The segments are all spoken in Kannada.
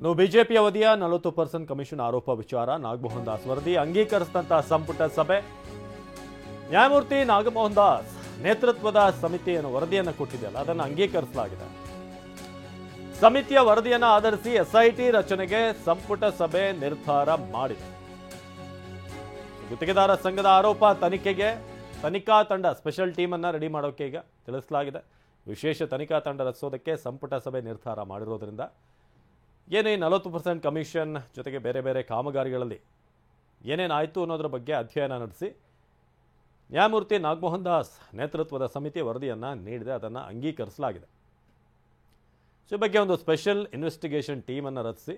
ಇನ್ನು ಬಿಜೆಪಿ ಅವಧಿಯ 40% ಕಮಿಷನ್ ಆರೋಪ ವಿಚಾರ ನಾಗಮೋಹನ್ ದಾಸ್ ವರದಿ ಅಂಗೀಕರಿಸಿದಂತ ಸಂಪುಟ ಸಭೆ. ನ್ಯಾಯಮೂರ್ತಿ ನಾಗಮೋಹನ್ ದಾಸ್ ನೇತೃತ್ವದ ಸಮಿತಿ ವರದಿಯನ್ನು ಕೊಟ್ಟಿದೆಯಲ್ಲ, ಅದನ್ನು ಅಂಗೀಕರಿಸಲಾಗಿದೆ. ಸಮಿತಿಯ ವರದಿಯನ್ನು ಆಧರಿಸಿ ಎಸ್ಐಟಿ ರಚನೆಗೆ ಸಂಪುಟ ಸಭೆ ನಿರ್ಧಾರ ಮಾಡಿದೆ. ಗುತ್ತಿಗೆದಾರ ಸಂಘದ ಆರೋಪ ತನಿಖೆಗೆ ತನಿಖಾ ತಂಡ ಸ್ಪೆಷಲ್ ಟೀಮ್ ಅನ್ನ ರೆಡಿ ಮಾಡೋಕೆ ಈಗ ತಿಳಿಸಲಾಗಿದೆ. ವಿಶೇಷ ತನಿಖಾ ತಂಡ ರಚಿಸೋದಕ್ಕೆ ಸಂಪುಟ ಸಭೆ ನಿರ್ಧಾರ ಮಾಡಿರೋದ್ರಿಂದ ಏನೇ 40% ಕಮಿಷನ್ ಜೊತೆಗೆ ಬೇರೆ ಬೇರೆ ಕಾಮಗಾರಿಗಳಲ್ಲಿ ಏನೇನಾಯಿತು ಅನ್ನೋದ್ರ ಬಗ್ಗೆ ಅಧ್ಯಯನ ನಡೆಸಿ ನ್ಯಾಯಮೂರ್ತಿ ನಾಗಮೋಹನ್ ದಾಸ್ ನೇತೃತ್ವದ ಸಮಿತಿ ವರದಿಯನ್ನು ನೀಡಿದೆ. ಅದನ್ನು ಅಂಗೀಕರಿಸಲಾಗಿದೆ. ಈ ಬಗ್ಗೆ ಒಂದು ಸ್ಪೆಷಲ್ ಇನ್ವೆಸ್ಟಿಗೇಷನ್ ಟೀಮನ್ನು ರಚಿಸಿ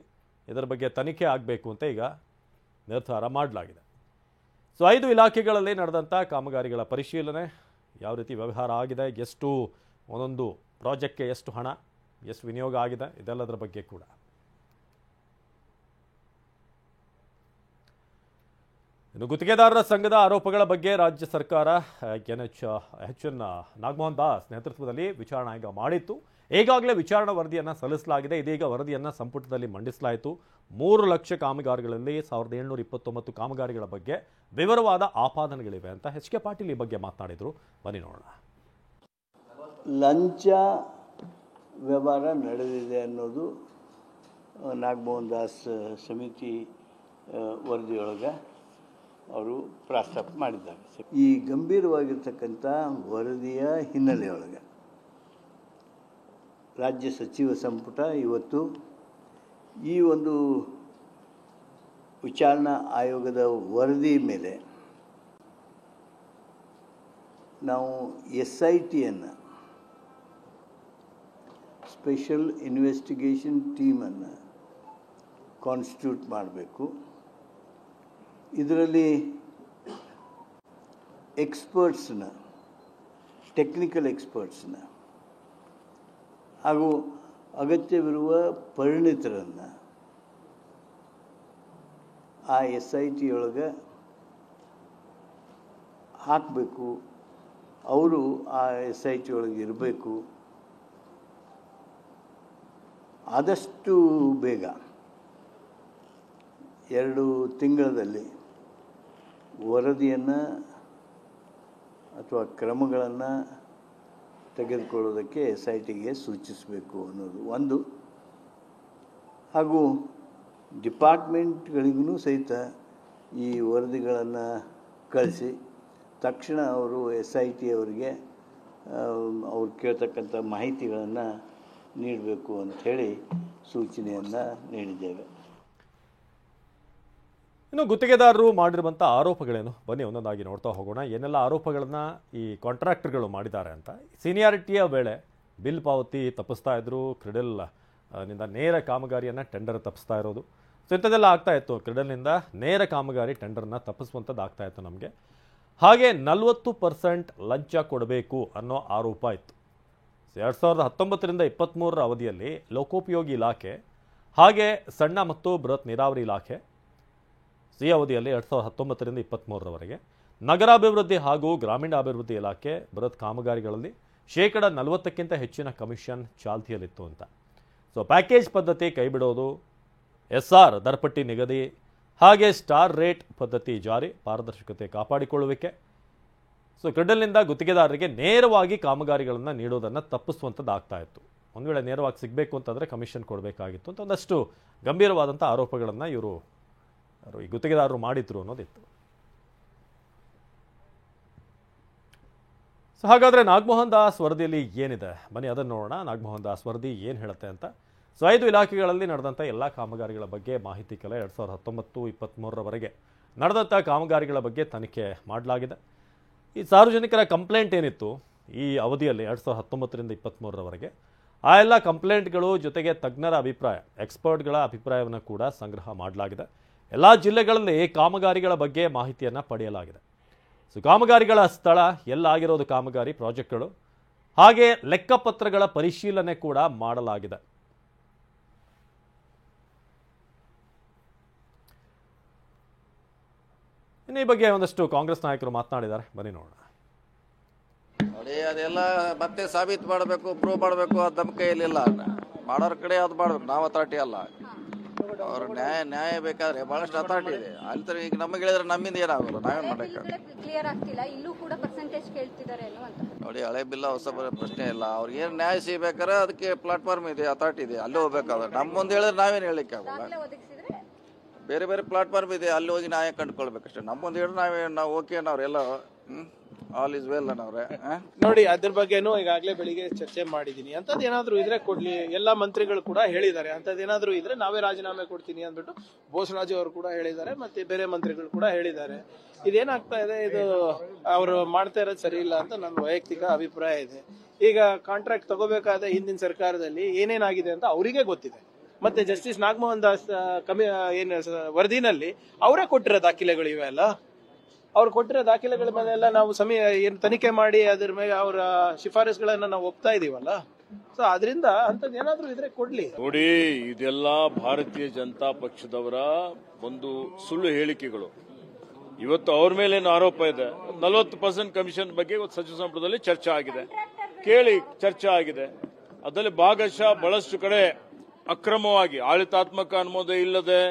ಇದರ ಬಗ್ಗೆ ತನಿಖೆ ಆಗಬೇಕು ಅಂತ ಈಗ ನಿರ್ಧಾರ ಮಾಡಲಾಗಿದೆ. 5 ಇಲಾಖೆಗಳಲ್ಲಿ ನಡೆದಂಥ ಕಾಮಗಾರಿಗಳ ಪರಿಶೀಲನೆ, ಯಾವ ರೀತಿ ವ್ಯವಹಾರ ಆಗಿದೆ, ಎಷ್ಟು ಒಂದೊಂದು ಪ್ರಾಜೆಕ್ಟ್ಗೆ ಎಷ್ಟು ಹಣ, ಎಷ್ಟು ವಿನಿಯೋಗ ಆಗಿದೆ, ಇದೆಲ್ಲದರ ಬಗ್ಗೆ ಕೂಡ. ಇನ್ನು ಗುತ್ತಿಗೆದಾರರ ಸಂಘದ ಆರೋಪಗಳ ಬಗ್ಗೆ ರಾಜ್ಯ ಸರ್ಕಾರ ಎನ್ ನಾಗಮೋಹನ್ ದಾಸ್ ನೇತೃತ್ವದಲ್ಲಿ ವಿಚಾರಣಾ ಆಯೋಗ ಮಾಡಿತ್ತು. ಈಗಾಗಲೇ ವಿಚಾರಣಾ ವರದಿಯನ್ನು ಸಲ್ಲಿಸಲಾಗಿದೆ. ಇದೀಗ ವರದಿಯನ್ನು ಸಂಪುಟದಲ್ಲಿ ಮಂಡಿಸಲಾಯಿತು. 3 ಲಕ್ಷ ಕಾಮಗಾರಿಗಳಲ್ಲಿ 1729 ಕಾಮಗಾರಿಗಳ ಬಗ್ಗೆ ವಿವರವಾದ ಆಪಾದನೆಗಳಿವೆ ಅಂತ ಎಚ್.ಕೆ. ಪಾಟೀಲ್ ಈ ಬಗ್ಗೆ ಮಾತನಾಡಿದರು. ಬನ್ನಿ ನೋಡೋಣ. ಲಂಚ ವ್ಯವಹಾರ ನಡೆದಿದೆ ಅನ್ನೋದು ನಾಗಮೋಹನ್ ದಾಸ್ ಸಮಿತಿ ವರದಿಯೊಳಗೆ ಅವರು ಪ್ರಸ್ತಾಪ ಮಾಡಿದ್ದಾರೆ. ಈ ಗಂಭೀರವಾಗಿರ್ತಕ್ಕಂಥ ವರದಿಯ ಹಿನ್ನೆಲೆಯೊಳಗೆ ರಾಜ್ಯ ಸಚಿವ ಸಂಪುಟ ಇವತ್ತು ಈ ಒಂದು ವಿಚಾರಣಾ ಆಯೋಗದ ವರದಿ ಮೇಲೆ ನಾವು SITಯನ್ನು ಸ್ಪೆಷಲ್ ಇನ್ವೆಸ್ಟಿಗೇಷನ್ ಟೀಮನ್ನು ಕಾನ್ಸ್ಟಿಟ್ಯೂಟ್ ಮಾಡಬೇಕು. ಇದರಲ್ಲಿ ಎಕ್ಸ್ಪರ್ಟ್ಸ್ನ, ಟೆಕ್ನಿಕಲ್ ಎಕ್ಸ್ಪರ್ಟ್ಸ್ನ ಹಾಗೂ ಅಗತ್ಯವಿರುವ ಪರಿಣಿತರನ್ನು ಆ SITಯೊಳಗೆ ಹಾಕಬೇಕು. ಅವರು ಆ SITಯೊಳಗೆ ಇರಬೇಕು. ಆದಷ್ಟು ಬೇಗ 2 ತಿಂಗಳಲ್ಲಿ ವರದಿಯನ್ನು ಅಥವಾ ಕ್ರಮಗಳನ್ನು ತೆಗೆದುಕೊಳ್ಳೋದಕ್ಕೆ SITಗೆ ಸೂಚಿಸಬೇಕು ಅನ್ನೋದು ಒಂದು. ಹಾಗೂ ಡಿಪಾರ್ಟ್ಮೆಂಟ್ಗಳಿಗೂ ಸಹಿತ ಈ ವರದಿಗಳನ್ನು ಕಳಿಸಿ ತಕ್ಷಣ ಅವರು SIT ಅವರಿಗೆ ಅವ್ರು ಕೇಳ್ತಕ್ಕಂಥ ಮಾಹಿತಿಗಳನ್ನು ನೀಡಬೇಕು ಅಂಥೇಳಿ ಸೂಚನೆಯನ್ನು ನೀಡಿದ್ದೇವೆ. ಇನ್ನು ಗುತ್ತಿಗೆದಾರರು ಮಾಡಿರುವಂಥ ಆರೋಪಗಳೇನು, ಬನ್ನಿ ಒಂದೊಂದಾಗಿ ನೋಡ್ತಾ ಹೋಗೋಣ. ಏನೆಲ್ಲ ಆರೋಪಗಳನ್ನು ಈ ಕಾಂಟ್ರಾಕ್ಟರ್ಗಳು ಮಾಡಿದ್ದಾರೆ ಅಂತ. ಸೀನಿಯಾರಿಟಿಯ ವೇಳೆ ಬಿಲ್ ಪಾವತಿ ತಪ್ಪಿಸ್ತಾ ಇದ್ರು, ಕ್ರೆಡಲ್ ನಿಂದ ನೇರ ಕಾಮಗಾರಿಯನ್ನು ಟೆಂಡರ್ ತಪ್ಪಿಸ್ತಾ ಇರೋದು. ಸೊ ಇಂಥದ್ದೆಲ್ಲ ಆಗ್ತಾ ಇತ್ತು. ಕ್ರೆಡಲ್ನಿಂದ ನೇರ ಕಾಮಗಾರಿ ಟೆಂಡರ್ನ ತಪ್ಪಿಸುವಂಥದ್ದು ಆಗ್ತಾ ಇತ್ತು ನಮಗೆ. ಹಾಗೆ 40% ಲಂಚ ಕೊಡಬೇಕು ಅನ್ನೋ ಆರೋಪ ಇತ್ತು. 2019ರಿಂದ 23ರ ಅವಧಿಯಲ್ಲಿ ಲೋಕೋಪಯೋಗಿ ಇಲಾಖೆ ಹಾಗೆ ಸಣ್ಣ ಮತ್ತು ಬೃಹತ್ ನೀರಾವರಿ ಇಲಾಖೆ ಈ ಅವಧಿಯಲ್ಲಿ 2019ರಿಂದ 23ರವರೆಗೆ ನಗರಾಭಿವೃದ್ಧಿ ಹಾಗೂ ಗ್ರಾಮೀಣಾಭಿವೃದ್ಧಿ ಇಲಾಖೆ ಬೃಹತ್ ಕಾಮಗಾರಿಗಳಲ್ಲಿ 40% ಹೆಚ್ಚಿನ ಕಮಿಷನ್ ಚಾಲ್ತಿಯಲ್ಲಿತ್ತು ಅಂತ. ಸೊ ಪ್ಯಾಕೇಜ್ ಪದ್ಧತಿ ಕೈಬಿಡೋದು, SR ದರಪಟ್ಟಿ ನಿಗದಿ ಹಾಗೆ ಸ್ಟಾರ್ ರೇಟ್ ಪದ್ಧತಿ ಜಾರಿ, ಪಾರದರ್ಶಕತೆ ಕಾಪಾಡಿಕೊಳ್ಳುವಿಕೆ. ಸೊ ಕ್ರೆಡಲ್ನಿಂದ ಗುತ್ತಿಗೆದಾರರಿಗೆ ನೇರವಾಗಿ ಕಾಮಗಾರಿಗಳನ್ನು ನೀಡೋದನ್ನು ತಪ್ಪಿಸುವಂಥದ್ದು ಆಗ್ತಾ ಇತ್ತು. ಒಂದು ವೇಳೆ ನೇರವಾಗಿ ಸಿಗಬೇಕು ಅಂತಂದರೆ ಕಮಿಷನ್ ಕೊಡಬೇಕಾಗಿತ್ತು ಅಂತ ಒಂದಷ್ಟು ಗಂಭೀರವಾದಂಥ ಆರೋಪಗಳನ್ನು ಇವರು ಈ ಗುತ್ತಿಗೆದಾರರು ಮಾಡಿದ್ರು ಅನ್ನೋದಿತ್ತು. ಸೊ ಹಾಗಾದರೆ ನಾಗಮೋಹನ್ ದಾಸ್ ವರದಿಯಲ್ಲಿ ಏನಿದೆ, ಬನ್ನಿ ಅದನ್ನು ನೋಡೋಣ. ನಾಗಮೋಹನ್ ದಾಸ್ ವರದಿ ಏನು ಹೇಳುತ್ತೆ ಅಂತ. ಸೊ 5 ಇಲಾಖೆಗಳಲ್ಲಿ ನಡೆದಂಥ ಎಲ್ಲ ಕಾಮಗಾರಿಗಳ ಬಗ್ಗೆ ಮಾಹಿತಿ ಕಲೆ 2019-23ರವರೆಗೆ ನಡೆದಂಥ ಕಾಮಗಾರಿಗಳ ಬಗ್ಗೆ ತನಿಖೆ ಮಾಡಲಾಗಿದೆ. ಈ ಸಾರ್ವಜನಿಕರ ಕಂಪ್ಲೇಂಟ್ ಏನಿತ್ತು ಈ ಅವಧಿಯಲ್ಲಿ 2019ರಿಂದ 23ರವರೆಗೆ, ಆ ಎಲ್ಲ ಕಂಪ್ಲೇಂಟ್ಗಳು ಜೊತೆಗೆ ತಜ್ಞರ ಅಭಿಪ್ರಾಯ, ಎಕ್ಸ್ಪರ್ಟ್ಗಳ ಅಭಿಪ್ರಾಯವನ್ನು ಕೂಡ ಸಂಗ್ರಹ ಮಾಡಲಾಗಿದೆ. ಎಲ್ಲ ಜಿಲ್ಲೆಗಳಲ್ಲಿ ಕಾಮಗಾರಿಗಳ ಬಗ್ಗೆ ಮಾಹಿತಿಯನ್ನು ಪಡೆಯಲಾಗಿದೆ. ಸೊ ಕಾಮಗಾರಿಗಳ ಸ್ಥಳ, ಎಲ್ಲಾಗಿರೋದು ಕಾಮಗಾರಿ ಪ್ರಾಜೆಕ್ಟ್ಗಳು, ಹಾಗೆ ಲೆಕ್ಕಪತ್ರಗಳ ಪರಿಶೀಲನೆ ಕೂಡ ಮಾಡಲಾಗಿದೆ. ಇನ್ನು ಈ ಬಗ್ಗೆ ಒಂದಷ್ಟು ಕಾಂಗ್ರೆಸ್ ನಾಯಕರು ಮಾತನಾಡಿದ್ದಾರೆ, ಬನ್ನಿ ನೋಡೋಣ. ನೋಡಿ, ಅದೆಲ್ಲ ಮತ್ತೆ ಸಾಬೀತು ಮಾಡಬೇಕು, ಪ್ರೂವ್ ಮಾಡಬೇಕು, ಅದು ನಮ್ಮ ಕೈಯಲ್ಲಿಲ್ಲ. ಮಾಡೋರ ಕಡೆ ಅದು ಮಾಡಬೇಕು, ನಾವು ಅಥಾರಿಟಿ ಅಲ್ಲ. ಅವ್ರ ನ್ಯಾಯ ಬೇಕಾದ್ರೆ ಬಹಳಷ್ಟು ಅಥಾರಿಟಿ ಇದೆ ಅಲ್ಲಿ. ಈಗ ನಮಗೆ ಹೇಳಿದ್ರೆ ನಮ್ಮಿಂದ ಏನಾಗಲ್ಲ, ನಾವೇನ್ ಮಾಡಕ್ಕೆ. ಕ್ಲಿಯರ್ ಆಗ್ತಿಲ್ಲ, ಇಲ್ಲೂ ಕೂಡ ಪರ್ಸೆಂಟೇಜ್ ಕೇಳ್ತಿದ್ದಾರೆ ಅಂತ ನೋಡಿ, ಹಳೆ ಬಿಲ್ಲ ಹೊಸ ಪ್ರಶ್ನೆ ಇಲ್ಲ. ಅವ್ರಿಗೆ ಏನ್ ನ್ಯಾಯ ಸಿಗ್ಬೇಕಾದ್ರೆ ಅದಕ್ಕೆ ಪ್ಲಾಟ್ಫಾರ್ಮ್ ಇದೆ, ಅಥಾರಿಟಿ ಇದೆ, ಅಲ್ಲಿ ಹೋಗ್ಬೇಕಾದ್ರೆ. ನಮ್ಮ ಮುಂದೆ ಹೇಳಿದ್ರೆ ನಾವೇನು ಹೇಳಿಕ್ಕೆ ಆಗಲ್ಲ. ಒದಗಿಸಿದ್ರೆ ಬೇರೆ ಬೇರೆ ಪ್ಲಾಟ್ಫಾರ್ಮ್ ಇದೆ, ಅಲ್ಲಿ ಹೋಗಿ ನ್ಯಾಯ ಕಂಡುಕೊಳ್ಬೇಕಷ್ಟೇ. ನಮ್ಮ ಮುಂದೆ ಹೇಳಿದ್ರೆ ನಾವು ಓಕೆ ಅನ್ನೋರೆಲ್ಲ ಆಲ್ ಇಸ್ ವೆಲ್ ಅನ್ನೋರೆ. ನೋಡಿ, ಅದ್ರ ಬಗ್ಗೆನೂ ಈಗಾಗಲೇ ಬೆಳಿಗ್ಗೆ ಚರ್ಚೆ ಮಾಡಿದೀನಿ. ಅಂತದ್ ಏನಾದ್ರು ಇದ್ರೆ ಕೊಡ್ಲಿ, ಎಲ್ಲಾ ಮಂತ್ರಿಗಳು ಕೂಡ ಹೇಳಿದ್ದಾರೆ. ಅಂತದೇನಾದ್ರೂ ಇದ್ರೆ ನಾವೇ ರಾಜೀನಾಮೆ ಕೊಡ್ತೀನಿ ಅಂದ್ಬಿಟ್ಟು ಬೋಸರಾಜು ಅವರು ಕೂಡ ಹೇಳಿದ್ದಾರೆ, ಮತ್ತೆ ಬೇರೆ ಮಂತ್ರಿಗಳು ಕೂಡ ಹೇಳಿದ್ದಾರೆ. ಇದೇನಾಗ್ತಾ ಇದೆ, ಇದು ಅವರು ಮಾಡ್ತಾ ಇರೋದು ಸರಿ ಇಲ್ಲ ಅಂತ ನನ್ನ ವೈಯಕ್ತಿಕ ಅಭಿಪ್ರಾಯ ಇದೆ. ಈಗ ಕಾಂಟ್ರಾಕ್ಟ್ ತಗೋಬೇಕಾದ ಹಿಂದಿನ ಸರ್ಕಾರದಲ್ಲಿ ಏನೇನಾಗಿದೆ ಅಂತ ಅವರಿಗೆ ಗೊತ್ತಿದೆ. ಮತ್ತೆ ಜಸ್ಟಿಸ್ ನಾಗಮೋಹನ್ ದಾಸ್ ವರದಿನಲ್ಲಿ ಅವರೇ ಕೊಟ್ಟಿರೋ ದಾಖಲೆಗಳು ಇವೆಲ್ಲ. ಅವ್ರು ಕೊಟ್ಟಿರೋ ದಾಖಲೆಗಳ ಮೇಲೆಲ್ಲ ನಾವು ಏನು ತನಿಖೆ ಮಾಡಿ ಅದ್ರ ಮೇಲೆ ಅವರ ಶಿಫಾರಸುಗಳನ್ನ ನಾವು ಒಪ್ತಾ ಇದೀವಲ್ಲ. ಸೊ ಅದರಿಂದ ಅಂತದ್ ಏನಾದ್ರೂ ಇದ್ರೆ ಕೊಡ್ಲಿ. ನೋಡಿ, ಇದೆಲ್ಲ ಭಾರತೀಯ ಜನತಾ ಪಕ್ಷದವರ ಒಂದು ಸುಳ್ಳು ಹೇಳಿಕೆಗಳು. ಇವತ್ತು ಅವ್ರ ಮೇಲೆ ಏನು ಆರೋಪ ಇದೆ, 40% ಕಮಿಷನ್ ಬಗ್ಗೆ ಸಚಿವ ಸಂಪುಟದಲ್ಲಿ ಚರ್ಚೆ ಆಗಿದೆ. ಕೇಳಿ, ಚರ್ಚೆ ಆಗಿದೆ. ಅದರಲ್ಲಿ ಭಾಗಶಃ ಬಹಳಷ್ಟು ಕಡೆ ಅಕ್ರಮವಾಗಿ ಆಡಳಿತಾತ್ಮಕ ಅನುಮೋದನೆ ಇಲ್ಲದೆ,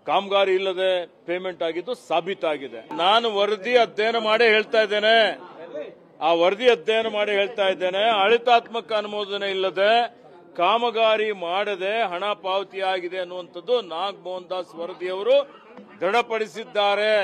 ಕಾಮಗಾರಿ ಇಲ್ಲದೆ ಪೇಮೆಂಟ್ ಆಗಿದ್ದು ಸಾಬೀತಾಗಿದೆ. ನಾನು ವರದಿ ಅಧ್ಯಯನ ಮಾಡಿ ಹೇಳ್ತಾ ಇದ್ದೇನೆ. ಆ ವರದಿ ಅಧ್ಯಯನ ಮಾಡಿ ಹೇಳ್ತಾ ಇದ್ದೇನೆ. ಆಡಳಿತಾತ್ಮಕ ಅನುಮೋದನೆ ಇಲ್ಲದೆ ಕಾಮಗಾರಿ ಮಾಡದೆ ಹಣ ಪಾವತಿಯಾಗಿದೆ ಅನ್ನುವಂಥದ್ದು ನಾಗಮೋಹನ್ ದಾಸ್ ವರದಿಯವರು ದೃಢಪಡಿಸಿದ್ದಾರೆ.